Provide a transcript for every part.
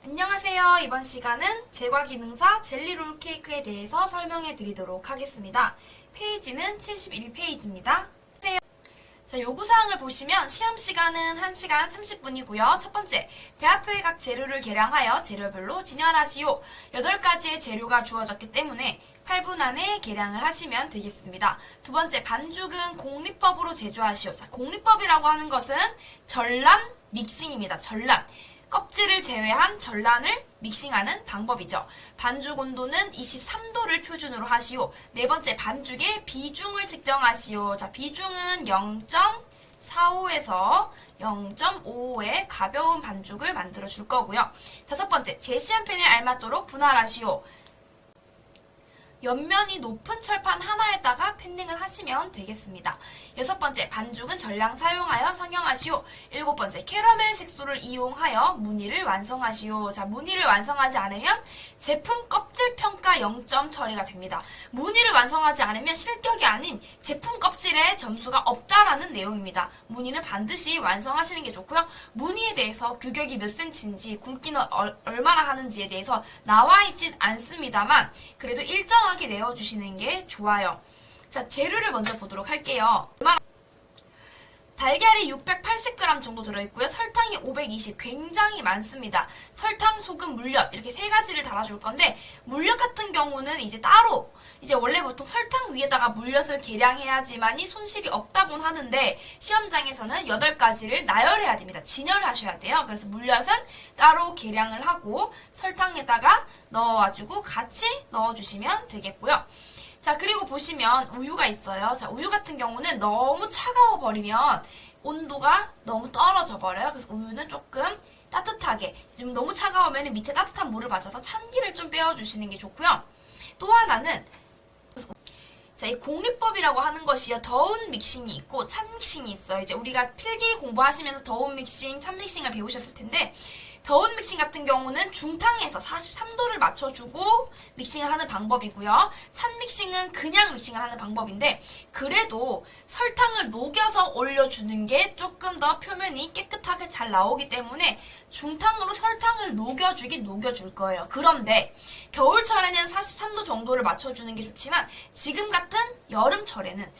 안녕하세요. 이번 시간은 제과기능사 젤리롤 케이크에 대해서 설명해 드리도록 하겠습니다. 페이지는 71페이지입니다. 자, 요구사항을 보시면 시험 시간은 1시간 30분이고요. 첫 번째, 배합표의 각 재료를 계량하여 재료별로 진열하시오. 8가지의 재료가 주어졌기 때문에 8분 안에 계량을 하시면 되겠습니다. 두 번째, 반죽은 공리법으로 제조하시오. 자, 공리법이라고 하는 것은 전란 믹싱입니다. 전란. 껍질을 제외한 전란을 믹싱하는 방법이죠. 반죽 온도는 23도를 표준으로 하시오. 네 번째, 반죽의 비중을 측정하시오. 자, 비중은 0.45에서 0.55의 가벼운 반죽을 만들어 줄 거고요. 다섯 번째, 제시한 팬에 알맞도록 분할하시오. 옆면이 높은 철판 하나에다가 팬닝을 하시면 되겠습니다. 여섯 번째, 반죽은 전량 사용하여 성형하시오. 일곱 번째, 캐러멜 색소를 이용하여 무늬를 완성하시오. 자, 무늬를 완성하지 않으면 제품 껍질 평가 0점 처리가 됩니다. 무늬를 완성하지 않으면 실격이 아닌 제품 껍질에 점수가 없다라는 내용입니다. 무늬는 반드시 완성하시는 게 좋고요. 무늬에 대해서 규격이 몇 센치인지, 굵기는 얼마나 하는지에 대해서 나와 있진 않습니다만 그래도 일정하게 내어주시는 게 좋아요. 자, 재료를 먼저 보도록 할게요. 달걀이 680g 정도 들어있고요. 설탕이 520, 굉장히 많습니다. 설탕, 소금, 물엿 이렇게 세 가지를 달아줄 건데 물엿 같은 경우는 이제 따로 이제 원래 보통 설탕 위에다가 물엿을 계량해야지만이 손실이 없다곤 하는데 시험장에서는 8가지를 나열해야 됩니다. 진열하셔야 돼요. 그래서 물엿은 따로 계량을 하고 설탕에다가 넣어가지고 같이 넣어주시면 되겠고요. 자, 그리고 보시면 우유가 있어요. 자, 우유 같은 경우는 너무 차가워 버리면 온도가 너무 떨어져 버려요. 그래서 우유는 조금 따뜻하게, 너무 차가우면 밑에 따뜻한 물을 받아서 찬기를 좀 빼어주시는 게 좋고요. 또 하나는 자, 이 공리법이라고 하는 것이요. 더운 믹싱이 있고 찬 믹싱이 있어요. 이제 우리가 필기 공부하시면서 더운 믹싱, 찬 믹싱을 배우셨을 텐데 더운 믹싱 같은 경우는 중탕에서 43도를 맞춰주고 믹싱을 하는 방법이고요. 찬 믹싱은 그냥 믹싱을 하는 방법인데 그래도 설탕을 녹여서 올려주는 게 조금 더 표면이 깨끗하게 잘 나오기 때문에 중탕으로 설탕을 녹여줄 거예요. 그런데 겨울철에는 43도 정도를 맞춰주는 게 좋지만 지금 같은 여름철에는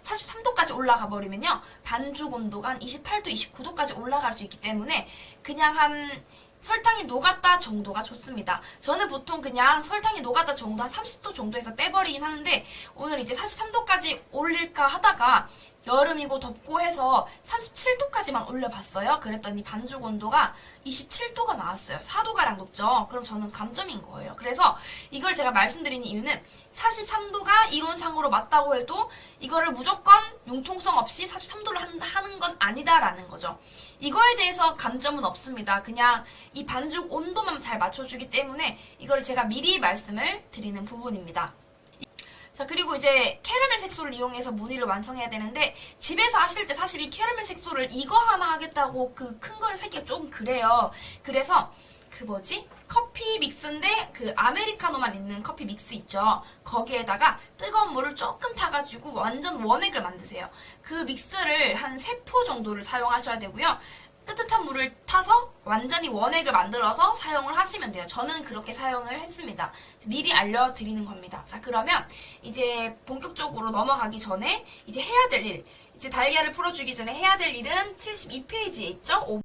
43도까지 올라가 버리면요. 반죽 온도가 한 28도, 29도까지 올라갈 수 있기 때문에 그냥 한 설탕이 녹았다 정도가 좋습니다. 저는 보통 그냥 설탕이 녹았다 정도 한 30도 정도에서 빼버리긴 하는데 오늘 이제 43도까지 올릴까 하다가 여름이고 덥고 해서 37도까지만 올려봤어요. 그랬더니 반죽 온도가 27도가 나왔어요. 4도가량 높죠. 그럼 저는 감점인 거예요. 그래서 이걸 제가 말씀드리는 이유는 43도가 이론상으로 맞다고 해도 이거를 무조건 융통성 없이 43도를 하는 건 아니다라는 거죠. 이거에 대해서 감점은 없습니다. 그냥 이 반죽 온도만 잘 맞춰주기 때문에 이걸 제가 미리 말씀을 드리는 부분입니다. 자, 그리고 이제 캐러멜 색소를 이용해서 무늬를 완성해야 되는데 집에서 하실 때 사실 이 캐러멜 색소를 이거 하나 하겠다고 그 큰 걸 사기가 좀 그래요. 그래서 커피 믹스인데 그 아메리카노만 있는 커피 믹스 있죠. 거기에다가 뜨거운 물을 조금 타가지고 완전 원액을 만드세요. 그 믹스를 한 3포 정도를 사용하셔야 되고요. 따뜻한 물을 타서 완전히 원액을 만들어서 사용을 하시면 돼요. 저는 그렇게 사용을 했습니다. 미리 알려드리는 겁니다. 자, 그러면 이제 본격적으로 넘어가기 전에 이제 해야 될 일, 이제 달걀을 풀어주기 전에 해야 될 일은 72페이지에 있죠?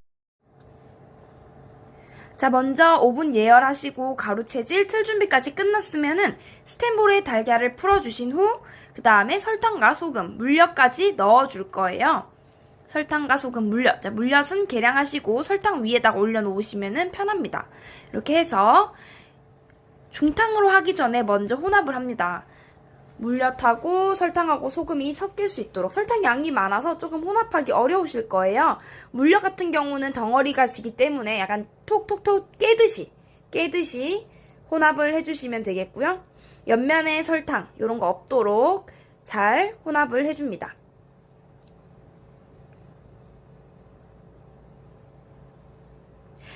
자, 먼저 오븐 예열하시고 가루 채질, 틀 준비까지 끝났으면은 스텐볼에 달걀을 풀어주신 후 그 다음에 설탕과 소금, 물엿까지 넣어줄 거예요. 설탕과 소금, 물엿. 자, 물엿은 계량하시고 설탕 위에다가 올려놓으시면 편합니다. 이렇게 해서 중탕으로 하기 전에 먼저 혼합을 합니다. 물엿하고 설탕하고 소금이 섞일 수 있도록. 설탕 양이 많아서 조금 혼합하기 어려우실 거예요. 물엿 같은 경우는 덩어리가 지기 때문에 약간 톡톡톡 깨듯이 혼합을 해주시면 되겠고요. 옆면에 설탕 이런 거 없도록 잘 혼합을 해줍니다.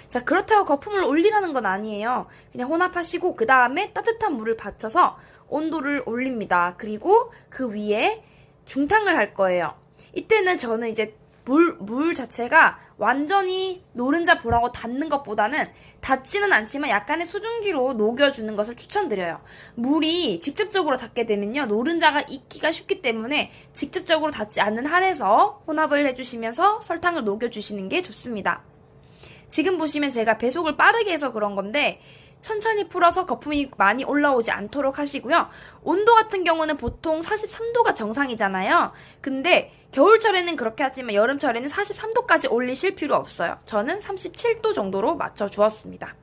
자, 그렇다고 거품을 올리라는 건 아니에요. 그냥 혼합하시고 그 다음에 따뜻한 물을 받쳐서 온도를 올립니다. 그리고 그 위에 중탕을 할 거예요. 이때는 저는 이제 물 자체가 완전히 노른자 볼하고 닿는 것보다는 닿지는 않지만 약간의 수증기로 녹여주는 것을 추천드려요. 물이 직접적으로 닿게 되면요, 노른자가 익기가 쉽기 때문에 직접적으로 닿지 않는 한에서 혼합을 해주시면서 설탕을 녹여주시는 게 좋습니다. 지금 보시면 제가 배속을 빠르게 해서 그런 건데 천천히 풀어서 거품이 많이 올라오지 않도록 하시고요. 온도 같은 경우는 보통 43도가 정상이잖아요. 근데 겨울철에는 그렇게 하지만 여름철에는 43도까지 올리실 필요 없어요. 저는 37도 정도로 맞춰 주었습니다.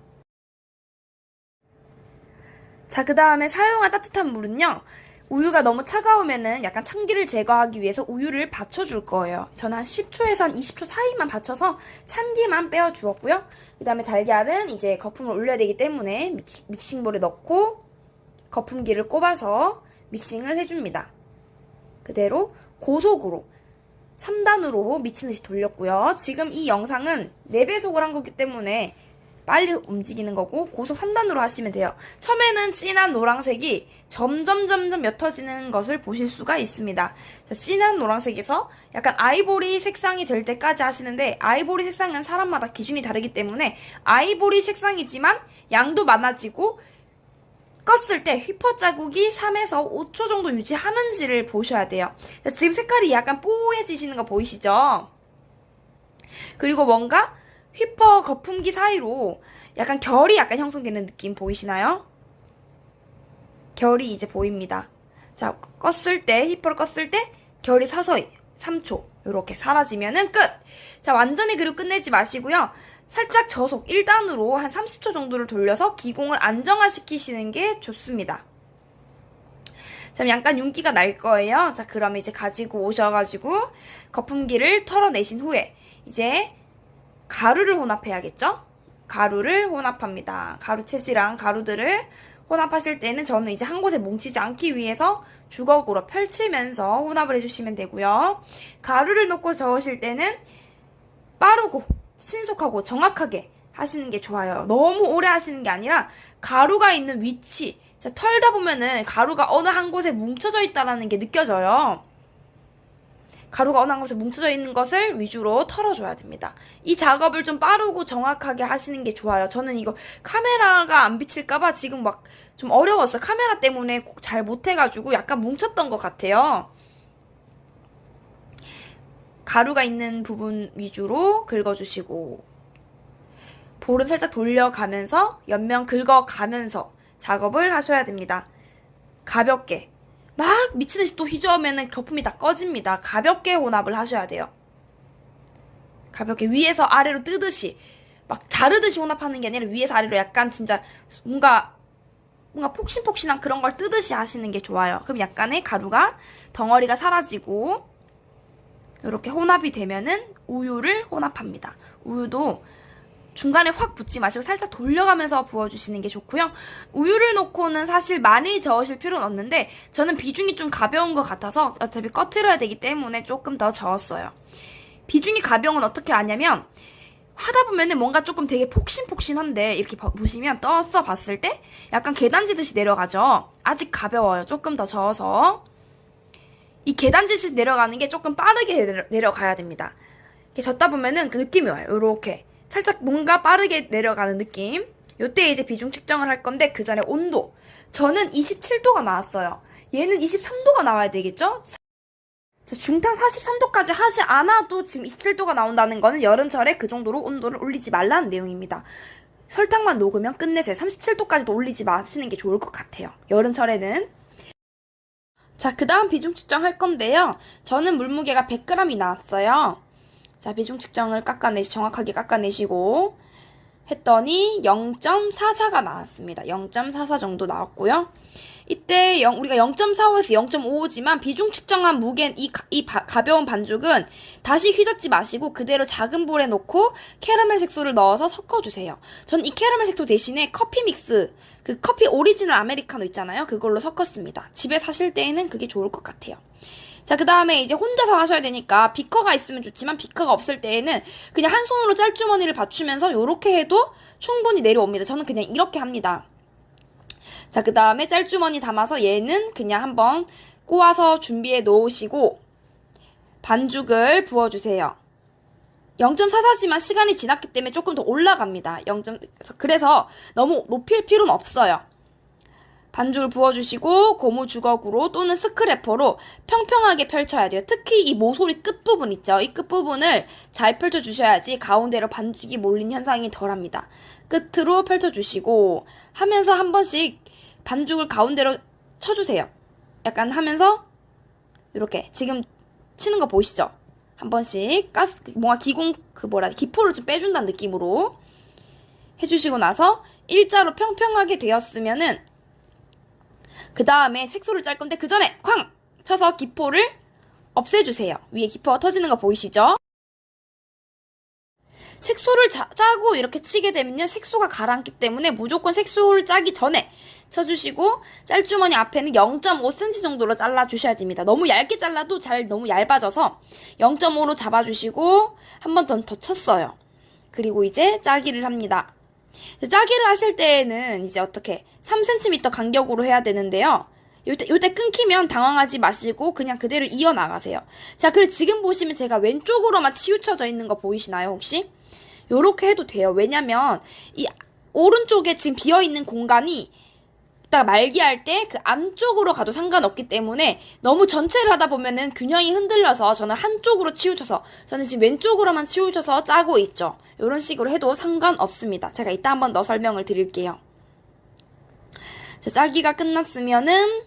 자, 그 다음에 사용한 따뜻한 물은요, 우유가 너무 차가우면은 약간 찬기를 제거하기 위해서 우유를 받쳐줄 거예요. 저는 한 10초에서 한 20초 사이만 받쳐서 찬기만 빼어주었고요. 그 다음에 달걀은 이제 거품을 올려야 되기 때문에 믹싱볼에 넣고 거품기를 꼽아서 믹싱을 해줍니다. 그대로 고속으로 3단으로 미친 듯이 돌렸고요. 지금 이 영상은 4배속을 한 거기 때문에 빨리 움직이는 거고 고속 3단으로 하시면 돼요. 처음에는 진한 노란색이 점점 옅어지는 것을 보실 수가 있습니다. 자, 진한 노란색에서 약간 아이보리 색상이 될 때까지 하시는데 아이보리 색상은 사람마다 기준이 다르기 때문에 아이보리 색상이지만 양도 많아지고 껐을 때 휘퍼 자국이 3에서 5초 정도 유지하는지를 보셔야 돼요. 자, 지금 색깔이 약간 뽀얘지시는 거 보이시죠? 그리고 뭔가 휘퍼 거품기 사이로 약간 결이 약간 형성되는 느낌 보이시나요? 결이 이제 보입니다. 자, 껐을 때, 휘퍼를 껐을 때 결이 서서히 3초 이렇게 사라지면은 끝! 자, 완전히 그리고 끝내지 마시고요. 살짝 저속 1단으로 한 30초 정도를 돌려서 기공을 안정화시키시는 게 좋습니다. 자, 약간 윤기가 날 거예요. 자, 그러면 이제 가지고 오셔가지고 거품기를 털어내신 후에 이제 가루를 혼합해야겠죠? 가루를 혼합합니다. 가루 체지랑 가루들을 혼합하실 때는 저는 이제 한 곳에 뭉치지 않기 위해서 주걱으로 펼치면서 혼합을 해주시면 되고요. 가루를 넣고 저으실 때는 빠르고 신속하고 정확하게 하시는 게 좋아요. 너무 오래 하시는 게 아니라 가루가 있는 위치, 자, 털다 보면은 가루가 어느 한 곳에 뭉쳐져 있다는 게 느껴져요. 가루가 어느 한 곳에 뭉쳐져 있는 것을 위주로 털어줘야 됩니다. 이 작업을 좀 빠르고 정확하게 하시는 게 좋아요. 저는 이거 카메라가 안 비칠까봐 지금 막 좀 어려웠어요. 카메라 때문에 잘 못해가지고 약간 뭉쳤던 것 같아요. 가루가 있는 부분 위주로 긁어주시고 볼은 살짝 돌려가면서 옆면 긁어가면서 작업을 하셔야 됩니다. 가볍게 막 미친듯이 또 휘저으면 거품이 다 꺼집니다. 가볍게 혼합을 하셔야 돼요. 가볍게 위에서 아래로 뜨듯이 막 자르듯이 혼합하는 게 아니라 위에서 아래로 약간 진짜 뭔가 폭신폭신한 그런 걸 뜨듯이 하시는 게 좋아요. 그럼 약간의 가루가 덩어리가 사라지고 이렇게 혼합이 되면은 우유를 혼합합니다. 우유도 중간에 확 붓지 마시고 살짝 돌려가면서 부어주시는 게 좋고요. 우유를 넣고는 사실 많이 저으실 필요는 없는데 저는 비중이 좀 가벼운 것 같아서 어차피 꺼트려야 되기 때문에 조금 더 저었어요. 비중이 가벼운 건 어떻게 아냐면 하다 보면은 뭔가 조금 되게 폭신폭신한데 이렇게 보시면 떠서 봤을 때 약간 계단지듯이 내려가죠. 아직 가벼워요. 조금 더 저어서 이 계단지듯이 내려가는 게 조금 빠르게 내려가야 됩니다. 이렇게 젓다 보면은 그 느낌이 와요. 요렇게 살짝 뭔가 빠르게 내려가는 느낌. 요때 이제 비중 측정을 할 건데 그 전에 온도. 저는 27도가 나왔어요. 얘는 23도가 나와야 되겠죠? 자, 중탕 43도까지 하지 않아도 지금 27도가 나온다는 거는 여름철에 그 정도로 온도를 올리지 말라는 내용입니다. 설탕만 녹으면 끝내세요. 37도까지도 올리지 마시는 게 좋을 것 같아요. 여름철에는. 자, 그 다음 비중 측정할 건데요. 저는 물무게가 100g이 나왔어요. 자, 비중 측정을 정확하게 깎아내시고 했더니 0.44가 나왔습니다. 0.44 정도 나왔고요. 이때 우리가 0.45에서 0.55지만 비중 측정한 무게 이 가벼운 반죽은 다시 휘젓지 마시고 그대로 작은 볼에 넣고 캐러멜 색소를 넣어서 섞어주세요. 전 이 캐러멜 색소 대신에 커피 믹스, 그 커피 오리지널 아메리카노 있잖아요. 그걸로 섞었습니다. 집에 사실 때에는 그게 좋을 것 같아요. 자, 그 다음에 이제 혼자서 하셔야 되니까 비커가 있으면 좋지만 비커가 없을 때에는 그냥 한 손으로 짤주머니를 받치면서 이렇게 해도 충분히 내려옵니다. 저는 그냥 이렇게 합니다. 자, 그 다음에 짤주머니 담아서 얘는 그냥 한번 꼬아서 준비해 놓으시고 반죽을 부어주세요. 0.44지만 시간이 지났기 때문에 조금 더 올라갑니다. 그래서 너무 높일 필요는 없어요. 반죽을 부어주시고 고무 주걱으로 또는 스크래퍼로 평평하게 펼쳐야 돼요. 특히 이 모서리 끝부분 있죠. 이 끝부분을 잘 펼쳐주셔야지 가운데로 반죽이 몰린 현상이 덜합니다. 끝으로 펼쳐주시고 하면서 한 번씩 반죽을 가운데로 쳐주세요. 약간 하면서 이렇게 지금 치는 거 보이시죠? 한 번씩 뭔가 기포를 좀 빼준다는 느낌으로 해주시고 나서 일자로 평평하게 되었으면은 그 다음에 색소를 짤 건데 그 전에 쾅! 쳐서 기포를 없애주세요. 위에 기포가 터지는 거 보이시죠? 색소를 짜고 이렇게 치게 되면요. 색소가 가라앉기 때문에 무조건 색소를 짜기 전에 쳐주시고 짤주머니 앞에는 0.5cm 정도로 잘라주셔야 됩니다. 너무 얇게 잘라도 너무 얇아져서 0.5로 잡아주시고 한 번 더 쳤어요. 그리고 이제 짜기를 합니다. 짜기를 하실 때에는 이제 어떻게 3cm 간격으로 해야 되는데요. 요때 끊기면 당황하지 마시고 그냥 그대로 이어나가세요. 자, 그리고 지금 보시면 제가 왼쪽으로만 치우쳐져 있는 거 보이시나요, 혹시? 요렇게 해도 돼요. 왜냐면 이 오른쪽에 지금 비어있는 공간이 이따 말기할 때 그 안쪽으로 가도 상관없기 때문에 너무 전체를 하다 보면은 균형이 흔들려서 저는 한쪽으로 치우쳐서 저는 지금 왼쪽으로만 치우쳐서 짜고 있죠. 이런 식으로 해도 상관없습니다. 제가 이따 한번 더 설명을 드릴게요. 자, 짜기가 끝났으면은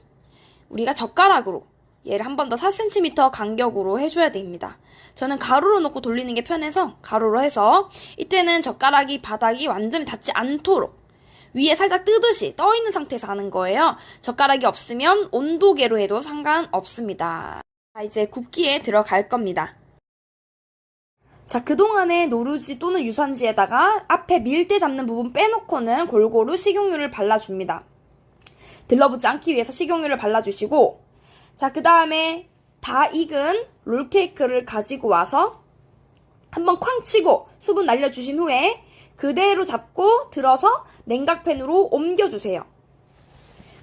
우리가 젓가락으로 얘를 한 번 더 4cm 간격으로 해줘야 됩니다. 저는 가로로 놓고 돌리는 게 편해서 가로로 해서 이때는 젓가락이 바닥이 완전히 닿지 않도록 위에 살짝 뜨듯이 떠있는 상태에서 하는 거예요. 젓가락이 없으면 온도계로 해도 상관없습니다. 자, 이제 굽기에 들어갈 겁니다. 자, 그동안에 노루지 또는 유산지에다가 앞에 밀대 잡는 부분 빼놓고는 골고루 식용유를 발라줍니다. 들러붙지 않기 위해서 식용유를 발라주시고 자, 그 다음에 다 익은 롤케이크를 가지고 와서 한번 쾅 치고 수분 날려주신 후에 그대로 잡고 들어서 냉각팬으로 옮겨주세요.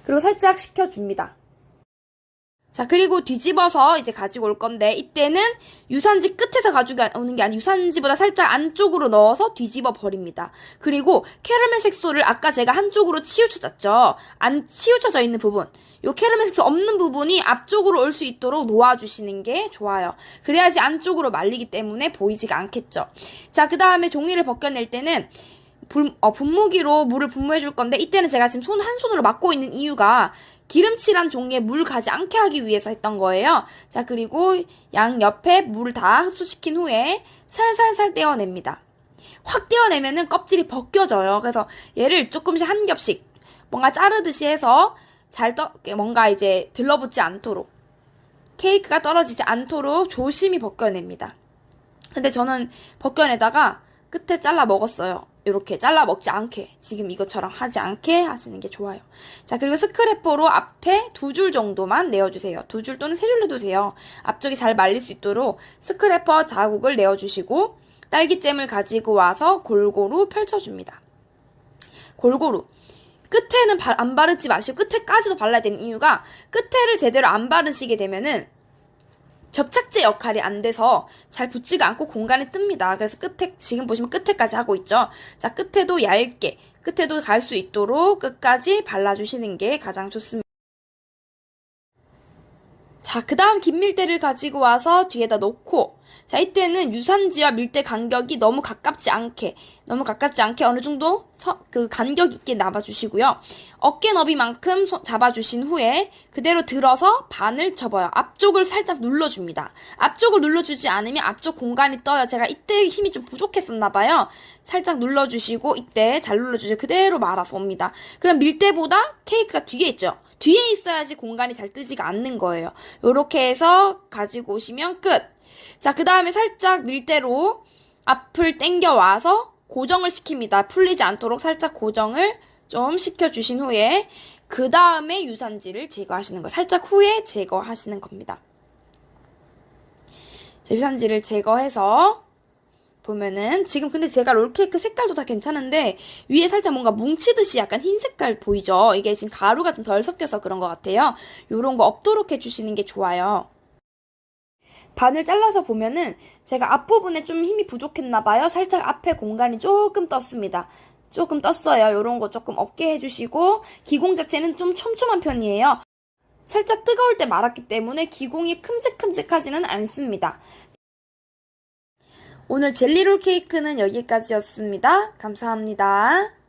그리고 살짝 식혀줍니다. 자, 그리고 뒤집어서 이제 가지고 올 건데 이때는 유산지 끝에서 가지고 오는 게 아니라 유산지보다 살짝 안쪽으로 넣어서 뒤집어 버립니다. 그리고 캐러멜 색소를 아까 제가 한쪽으로 치우쳐졌죠. 안 치우쳐져 있는 부분, 요 캐러멜 색소 없는 부분이 앞쪽으로 올 수 있도록 놓아주시는 게 좋아요. 그래야지 안쪽으로 말리기 때문에 보이지가 않겠죠. 자, 그 다음에 종이를 벗겨낼 때는 분무기로 물을 분무해줄 건데 이때는 제가 지금 손 한 손으로 막고 있는 이유가 기름칠한 종이에 물 가지 않게 하기 위해서 했던 거예요. 자, 그리고 양 옆에 물을 다 흡수시킨 후에 살살살 떼어냅니다. 확 떼어내면은 껍질이 벗겨져요. 그래서 얘를 조금씩 한 겹씩 뭔가 자르듯이 해서 뭔가 이제 들러붙지 않도록 케이크가 떨어지지 않도록 조심히 벗겨냅니다. 근데 저는 벗겨내다가 끝에 잘라 먹었어요. 이렇게 잘라 먹지 않게 지금 이것처럼 하지 않게 하시는 게 좋아요. 자, 그리고 스크래퍼로 앞에 2줄 정도만 내어주세요. 2줄 또는 3줄 내도 돼요. 앞쪽이 잘 말릴 수 있도록 스크래퍼 자국을 내어주시고 딸기잼을 가지고 와서 골고루 펼쳐줍니다. 골고루. 끝에는 안 바르지 마시고 끝에까지도 발라야 되는 이유가 끝에를 제대로 안 바르시게 되면은 접착제 역할이 안 돼서 잘 붙지가 않고 공간이 뜹니다. 그래서 지금 보시면 끝에까지 하고 있죠. 자, 끝에도 얇게, 끝에도 갈 수 있도록 끝까지 발라주시는 게 가장 좋습니다. 자, 그 다음 긴 밀대를 가지고 와서 뒤에다 놓고 자, 이때는 유산지와 밀대 간격이 너무 가깝지 않게 어느 정도 그 간격 있게 놔봐주시고요. 어깨 너비만큼 잡아주신 후에 그대로 들어서 반을 접어요. 앞쪽을 살짝 눌러줍니다. 앞쪽을 눌러주지 않으면 앞쪽 공간이 떠요. 제가 이때 힘이 좀 부족했었나봐요. 살짝 눌러주시고 이때 잘 눌러주세요. 그대로 말아서 옵니다. 그럼 밀대보다 케이크가 뒤에 있죠. 뒤에 있어야지 공간이 잘 뜨지가 않는 거예요. 요렇게 해서 가지고 오시면 끝. 자, 그 다음에 살짝 밀대로 앞을 당겨와서 고정을 시킵니다. 풀리지 않도록 살짝 고정을 좀 시켜주신 후에 그 다음에 유산지를 제거하시는 거예요. 살짝 후에 제거하시는 겁니다. 자, 유산지를 제거해서 보면은 지금 근데 제가 롤케이크 색깔도 다 괜찮은데 위에 살짝 뭔가 뭉치듯이 약간 흰 색깔 보이죠? 이게 지금 가루가 좀 덜 섞여서 그런 것 같아요. 요런 거 없도록 해주시는 게 좋아요. 반을 잘라서 보면은 제가 앞부분에 좀 힘이 부족했나봐요. 살짝 앞에 공간이 조금 떴습니다. 조금 떴어요. 요런 거 조금 없게 해주시고, 기공 자체는 좀 촘촘한 편이에요. 살짝 뜨거울 때 말았기 때문에 기공이 큼직큼직하지는 않습니다. 오늘 젤리롤 케이크는 여기까지였습니다. 감사합니다.